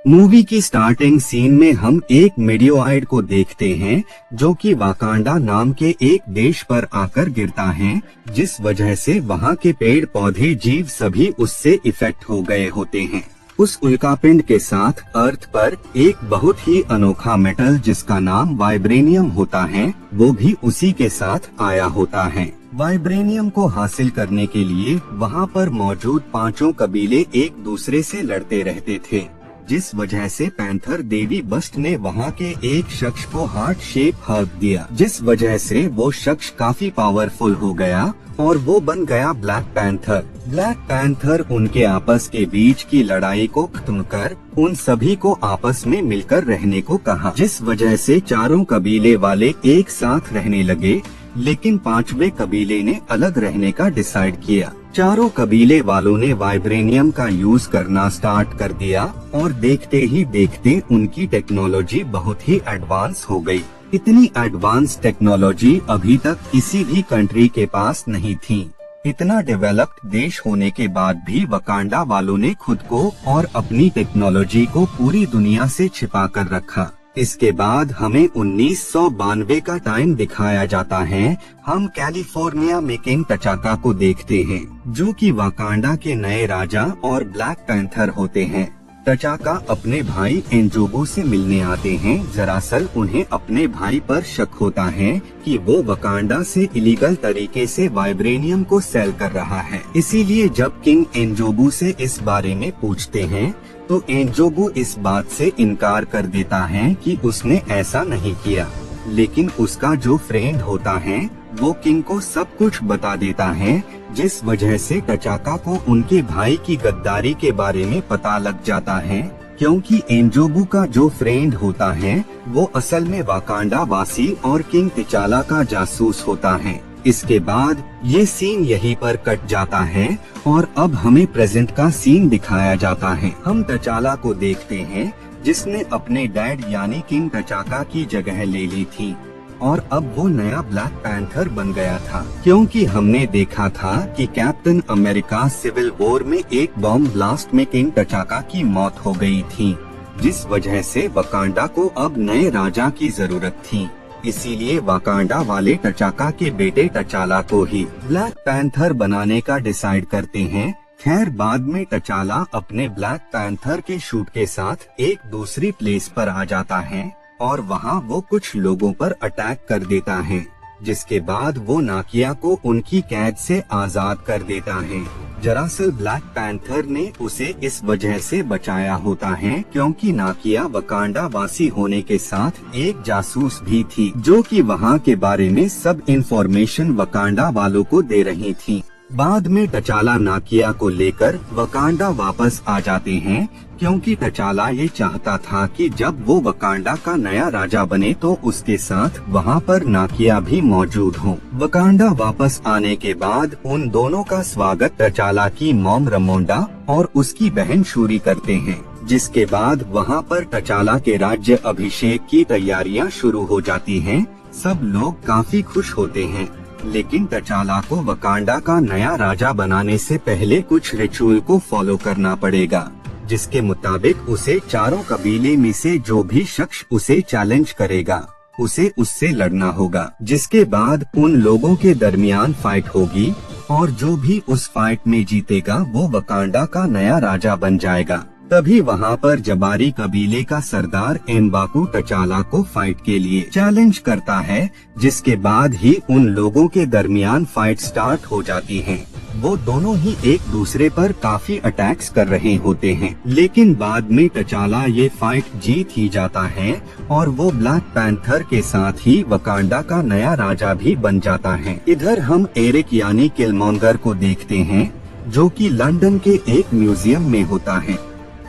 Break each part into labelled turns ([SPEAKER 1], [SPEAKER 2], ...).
[SPEAKER 1] Movie की starting scene में हम एक मेडियोआइड को देखते हैं जो कि वाकांडा नाम के एक देश पर आकर गिरता है, जिस वजह से वहाँ के पेड़ पौधे जीव सभी उससे इफेक्ट हो गए होते हैं। उस उल्कापिंड के साथ अर्थ पर एक बहुत ही अनोखा मेटल जिसका नाम वाइब्रेनियम होता है, वो भी उसी के साथ आया होता है। वाइब्रेनियम को हासिल करने के लिए वहाँ पर मौजूद पांचों कबीले एक दूसरे से लड़ते रहते थे, जिस वजह से पैंथर देवी बस्ट ने वहाँ के एक शख्स को हार्ट शेप हर्ब दिया, जिस वजह से वो शख्स काफी पावरफुल हो गया और वो बन गया ब्लैक पैंथर। ब्लैक पैंथर उनके आपस के बीच की लड़ाई को खत्म कर उन सभी को आपस में मिलकर रहने को कहा, जिस वजह से चारों कबीले वाले एक साथ रहने लगे, लेकिन पांचवे कबीले ने अलग रहने का डिसाइड किया। चारों कबीले वालों ने वाइब्रेनियम का यूज करना स्टार्ट कर दिया और देखते ही देखते उनकी टेक्नोलॉजी बहुत ही एडवांस हो गई। इतनी एडवांस टेक्नोलॉजी अभी तक किसी भी कंट्री के पास नहीं थी। इतना डेवलप्ड देश होने के बाद भी वकांडा वालों ने खुद को और अपनी टेक्नोलॉजी को पूरी दुनिया से छिपा कर रखा। इसके बाद हमें 1992 का टाइम दिखाया जाता है। हम कैलिफोर्निया में किंग तचाका को देखते हैं, जो कि वाकांडा के नए राजा और ब्लैक पैंथर होते हैं। तचाका अपने भाई एंजोबू से मिलने आते हैं। दरअसल उन्हें अपने भाई पर शक होता है कि वो वकांडा से इलीगल तरीके से वाइब्रेनियम को सेल कर रहा है। इसीलिए जब किंग एंजोबू से इस बारे में पूछते हैं तो एंजोबू इस बात से इनकार कर देता है कि उसने ऐसा नहीं किया, लेकिन उसका जो फ्रेंड होता है वो किंग को सब कुछ बता देता है, जिस वजह से तचाका को उनके भाई की गद्दारी के बारे में पता लग जाता है, क्योंकि एंजोबू का जो फ्रेंड होता है वो असल में वाकांडा वासी और किंग तिचाला का जासूस होता है। इसके बाद ये सीन यहीं पर कट जाता है और अब हमें प्रेजेंट का सीन दिखाया जाता है। हम तचाला को देखते हैं जिसने अपने डैड यानी किंग तचाका की जगह ले ली थी और अब वो नया ब्लैक पैंथर बन गया था, क्योंकि हमने देखा था कि कैप्टन अमेरिका सिविल वॉर में एक बॉम्ब ब्लास्ट में किंग तचाका की मौत हो गई थी, जिस वजह से वकांडा को अब नए राजा की जरूरत थी। इसीलिए वाकांडा वाले तचाका के बेटे तचाला को ही ब्लैक पैंथर बनाने का डिसाइड करते हैं। खैर बाद में तचाला अपने ब्लैक पैंथर के शूट के साथ एक दूसरी प्लेस पर आ जाता है और वहाँ वो कुछ लोगों पर अटैक कर देता है, जिसके बाद वो नाकिया को उनकी कैद से आजाद कर देता है। दरअसल ब्लैक पैंथर ने उसे इस वजह से बचाया होता है क्योंकि नाकिया वकांडा वासी होने के साथ एक जासूस भी थी, जो कि वहाँ के बारे में सब इंफॉर्मेशन वकांडा वालों को दे रही थी। बाद में तचाला नाकिया को लेकर वकांडा वापस आ जाते हैं, क्योंकि तचाला ये चाहता था कि जब वो वकांडा का नया राजा बने तो उसके साथ वहाँ पर नाकिया भी मौजूद हो। वकांडा वापस आने के बाद उन दोनों का स्वागत तचाला की मॉम रमोंडा और उसकी बहन शूरी करते हैं, जिसके बाद वहाँ पर तचाला के राज्य अभिषेक की तैयारियाँ शुरू हो जाती हैं। सब लोग काफी खुश होते हैं, लेकिन तचाला को वकांडा का नया राजा बनाने से पहले कुछ रिचुअल को फॉलो करना पड़ेगा, जिसके मुताबिक उसे चारों कबीले में से जो भी शख्स उसे चैलेंज करेगा उसे उससे लड़ना होगा, जिसके बाद उन लोगों के दरमियान फाइट होगी और जो भी उस फाइट में जीतेगा वो वकांडा का नया राजा बन जाएगा। तभी वहाँ पर जबारी कबीले का सरदार एम्बाकू तचाला को फाइट के लिए चैलेंज करता है, जिसके बाद ही उन लोगों के दरमियान फाइट स्टार्ट हो जाती है। वो दोनों ही एक दूसरे पर काफी अटैक्स कर रहे होते हैं, लेकिन बाद में तचाला ये फाइट जीत ही जाता है और वो ब्लैक पैंथर के साथ ही वकांडा का नया राजा भी बन जाता है। इधर हम एरिक यानी किलमॉन्गर को देखते हैं, जो कि लंदन के एक म्यूजियम में होता है।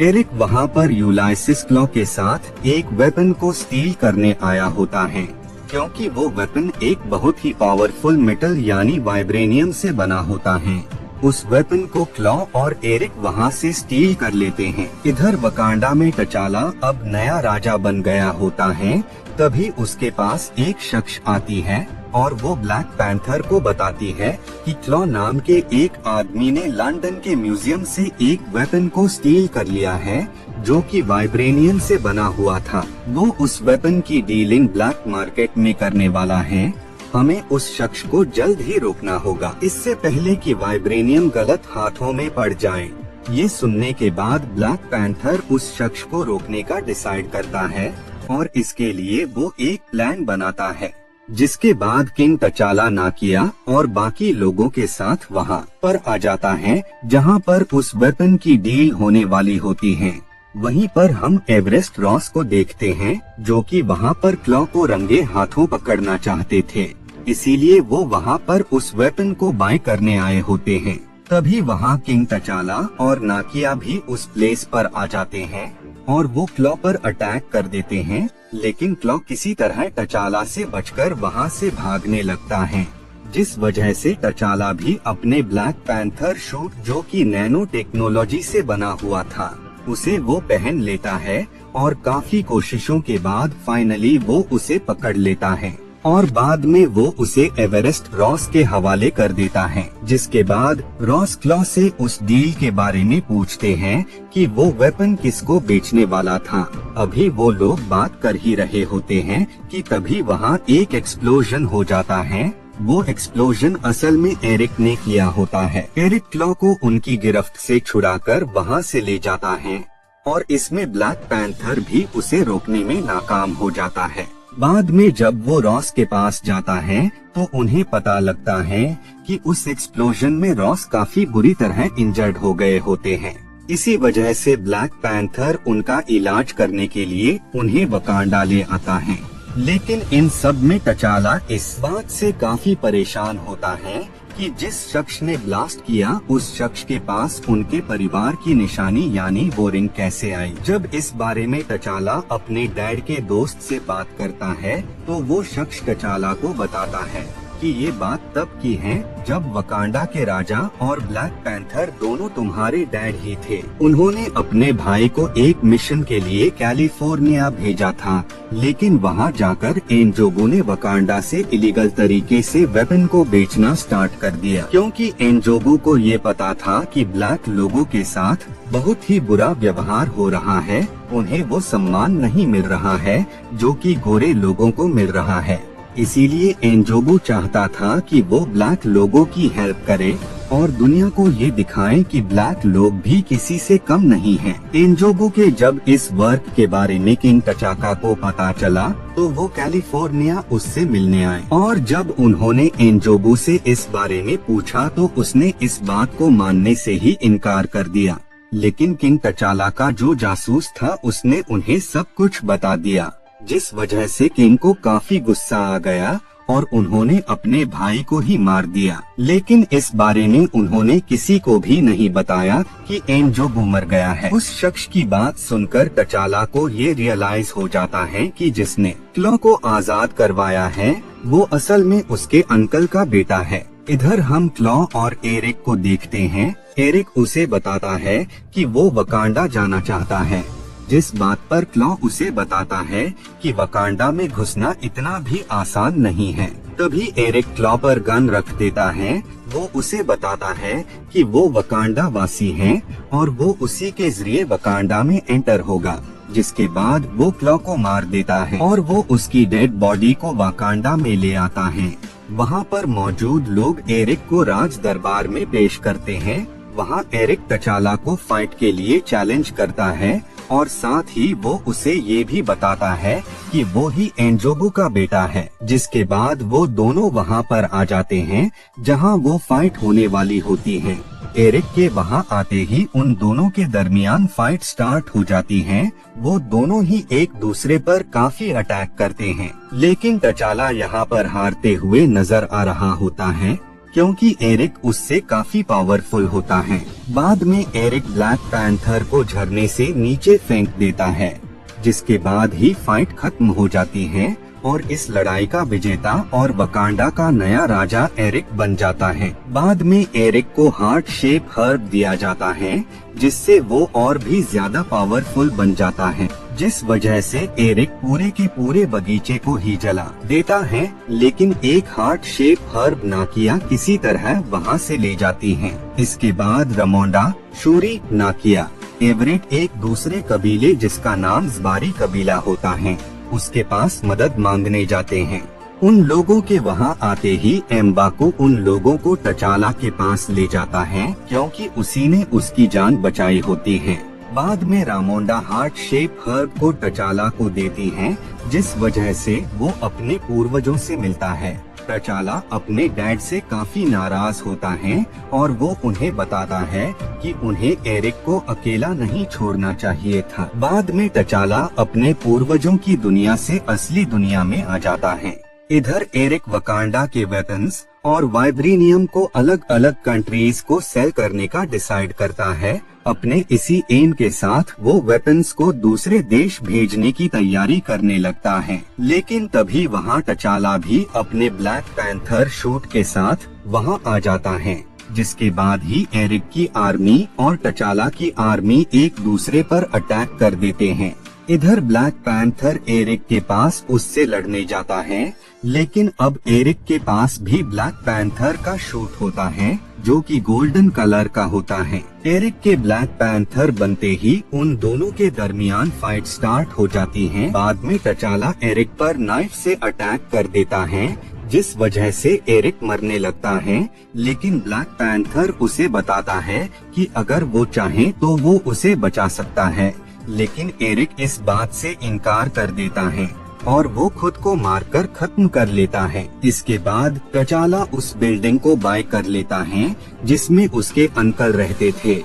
[SPEAKER 1] एरिक वहाँ पर यूलाइसिस क्लॉ के साथ एक वेपन को स्टील करने आया होता है, क्योंकि वो वेपन एक बहुत ही पावरफुल मेटल यानी वाइब्रेनियम से बना होता है। उस वेपन को क्लॉ और एरिक वहाँ से स्टील कर लेते हैं। इधर वकांडा में तचाला अब नया राजा बन गया होता है। तभी उसके पास एक शख्स आती है और वो ब्लैक पैंथर को बताती है कि क्लॉ नाम के एक आदमी ने लंदन के म्यूजियम से एक वेपन को स्टील कर लिया है जो कि वाइब्रेनियम से बना हुआ था। वो उस वेपन की डीलिंग ब्लैक मार्केट में करने वाला है। हमें उस शख्स को जल्द ही रोकना होगा, इससे पहले कि वाइब्रेनियम गलत हाथों में पड़ जाए। ये सुनने के बाद ब्लैक पैंथर उस शख्स को रोकने का डिसाइड करता है और इसके लिए वो एक प्लान बनाता है, जिसके बाद किंग तचाला नाकिया और बाकी लोगों के साथ वहाँ पर आ जाता है जहाँ पर उस वेपन की डील होने वाली होती है। वहीं पर हम एवरेस्ट रॉस को देखते हैं जो कि वहाँ पर क्लॉ को रंगे हाथों पकड़ना चाहते थे, इसीलिए वो वहाँ पर उस वेपन को बाय करने आए होते हैं। तभी वहाँ किंग तचाला और नाकिया भी उस प्लेस पर आ जाते हैं और वो क्लॉ पर अटैक कर देते हैं, लेकिन क्लॉ किसी तरह तचाला से बचकर वहाँ से भागने लगता है, जिस वजह से तचाला भी अपने ब्लैक पैंथर शूट जो कि नैनो टेक्नोलॉजी से बना हुआ था उसे वो पहन लेता है और काफी कोशिशों के बाद फाइनली वो उसे पकड़ लेता है और बाद में वो उसे एवरेस्ट रॉस के हवाले कर देता है। जिसके बाद रॉस क्लॉ से उस डील के बारे में पूछते हैं कि वो वेपन किसको बेचने वाला था। अभी वो लोग बात कर ही रहे होते हैं कि तभी वहाँ एक एक्सप्लोजन हो जाता है। वो एक्सप्लोजन असल में एरिक ने किया होता है। एरिक क्लॉ को उनकी गिरफ्त से छुड़ाकर वहाँ से ले जाता है और इसमें ब्लैक पैंथर भी उसे रोकने में नाकाम हो जाता है। बाद में जब वो रॉस के पास जाता है तो उन्हें पता लगता है कि उस एक्सप्लोजन में रॉस काफी बुरी तरह इंजर्ड हो गए होते हैं। इसी वजह से ब्लैक पैंथर उनका इलाज करने के लिए उन्हें वकांडा ले आता है। लेकिन इन सब में तचाला इस बात से काफी परेशान होता है कि जिस शख्स ने ब्लास्ट किया उस शख्स के पास उनके परिवार की निशानी यानी वो रिंग कैसे आई। जब इस बारे में तचाला अपने डैड के दोस्त से बात करता है तो वो शख्स तचाला को बताता है कि ये बात तब की है जब वकांडा के राजा और ब्लैक पैंथर दोनों तुम्हारे डैड ही थे। उन्होंने अपने भाई को एक मिशन के लिए कैलिफोर्निया भेजा था, लेकिन वहाँ जाकर एनजोगू ने वकांडा से इलीगल तरीके से वेपन को बेचना स्टार्ट कर दिया, क्योंकि एनजोगू को ये पता था कि ब्लैक लोगों के साथ बहुत ही बुरा व्यवहार हो रहा है। उन्हें वो सम्मान नहीं मिल रहा है जो कि गोरे लोगों को मिल रहा है। इसीलिए एनजोगू चाहता था कि वो ब्लैक लोगों की हेल्प करे और दुनिया को ये दिखाए कि ब्लैक लोग भी किसी से कम नहीं हैं। एनजोगू के जब इस वर्क के बारे में किंग तचाका को पता चला तो वो कैलिफोर्निया उससे मिलने आए और जब उन्होंने एनजोगू से इस बारे में पूछा तो उसने इस बात को मानने से ही इनकार कर दिया। लेकिन किंग तचाला का जो जासूस था उसने उन्हें सब कुछ बता दिया, जिस वजह से किंग को काफी गुस्सा आ गया और उन्होंने अपने भाई को ही मार दिया। लेकिन इस बारे में उन्होंने किसी को भी नहीं बताया कि एनजोगू मर गया है। उस शख्स की बात सुनकर तचाला को ये रियलाइज हो जाता है कि जिसने क्लॉ को आजाद करवाया है वो असल में उसके अंकल का बेटा है। इधर हम क्लॉ और एरिक को देखते हैं। एरिक उसे बताता है कि वो वकांडा जाना चाहता है, जिस बात पर क्लॉ उसे बताता है कि वकांडा में घुसना इतना भी आसान नहीं है। तभी एरिक क्लॉ पर गन रख देता है। वो उसे बताता है कि वो वकांडा वासी है और वो उसी के जरिए वकांडा में एंटर होगा, जिसके बाद वो क्लॉ को मार देता है और वो उसकी डेड बॉडी को वकांडा में ले आता है। वहाँ पर मौजूद लोग एरिक को राज दरबार में पेश करते हैं। वहाँ एरिक तचाला को फाइट के लिए चैलेंज करता है और साथ ही वो उसे ये भी बताता है कि वो ही एनजोगू का बेटा है। जिसके बाद वो दोनों वहाँ पर आ जाते हैं जहाँ वो फाइट होने वाली होती है। एरिक के वहाँ आते ही उन दोनों के दरमियान फाइट स्टार्ट हो जाती है। वो दोनों ही एक दूसरे पर काफी अटैक करते हैं, लेकिन तचाला यहाँ पर हारते हुए नजर आ रहा होता है क्योंकि एरिक उससे काफी पावरफुल होता है। बाद में एरिक ब्लैक पैंथर को झरने से नीचे फेंक देता है, जिसके बाद ही फाइट खत्म हो जाती है और इस लड़ाई का विजेता और वकांडा का नया राजा एरिक बन जाता है। बाद में एरिक को हार्ट शेप हर्ब दिया जाता है, जिससे वो और भी ज्यादा पावरफुल बन जाता है, जिस वजह से एरिक पूरे के पूरे बगीचे को ही जला देता है। लेकिन एक हार्ट शेप हर्ब नाकिया किसी तरह वहाँ से ले जाती है। इसके बाद रमोंडा, शूरी, नाकिया, एवरेट एक दूसरे कबीले जिसका नाम ज़बारी कबीला होता है, उसके पास मदद मांगने जाते हैं। उन लोगों के वहाँ आते ही एम्बाको उन लोगों को टचाला के पास ले जाता है, क्योंकि उसी ने उसकी जान बचाई होती है। बाद में रामोंडा हार्ट शेप हर्ब को टचाला को देती है, जिस वजह से वो अपने पूर्वजों से मिलता है। टचाला अपने डैड से काफी नाराज होता है और वो उन्हें बताता है कि उन्हें एरिक को अकेला नहीं छोड़ना चाहिए था। बाद में टचाला अपने पूर्वजों की दुनिया से असली दुनिया में आ जाता है। इधर एरिक वकांडा के वेपन्स और वाइब्रेनियम को अलग अलग कंट्रीज को सेल करने का डिसाइड करता है। अपने इसी एम के साथ वो वेपन्स को दूसरे देश भेजने की तैयारी करने लगता है। लेकिन तभी वहाँ टचाला भी अपने ब्लैक पैंथर शूट के साथ वहाँ आ जाता है, जिसके बाद ही एरिक की आर्मी और टचाला की आर्मी एक दूसरे पर अटैक कर देते हैं। इधर ब्लैक पैंथर एरिक के पास उससे लड़ने जाता है, लेकिन अब एरिक के पास भी ब्लैक पैंथर का शूट होता है, जो कि गोल्डन कलर का होता है। एरिक के ब्लैक पैंथर बनते ही उन दोनों के दरमियान फाइट स्टार्ट हो जाती है। बाद में टचाला एरिक पर नाइफ से अटैक कर देता है, जिस वजह से एरिक मरने लगता है। लेकिन ब्लैक पैंथर उसे बताता है कि अगर वो चाहे तो वो उसे बचा सकता है, लेकिन एरिक इस बात से इनकार कर देता है और वो खुद को मारकर खत्म कर लेता है। इसके बाद टचाला उस बिल्डिंग को बाय कर लेता है जिसमें उसके अंकल रहते थे,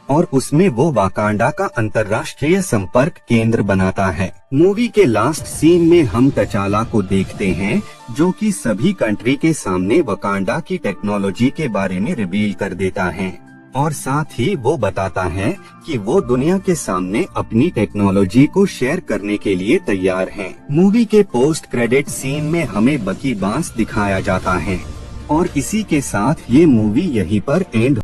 [SPEAKER 1] और उसमें वो वाकांडा का अंतर्राष्ट्रीय संपर्क केंद्र बनाता है। मूवी के लास्ट सीन में हम टचाला को देखते हैं, जो कि सभी कंट्री के सामने वाकांडा की टेक्नोलॉजी के बारे में रिवील कर देता है, और साथ ही वो बताता है कि वो दुनिया के सामने अपनी टेक्नोलॉजी को शेयर करने के लिए तैयार है। मूवी के पोस्ट क्रेडिट सीन में हमें बकी बांस दिखाया जाता है, और इसी के साथ ये मूवी यहीं पर एंड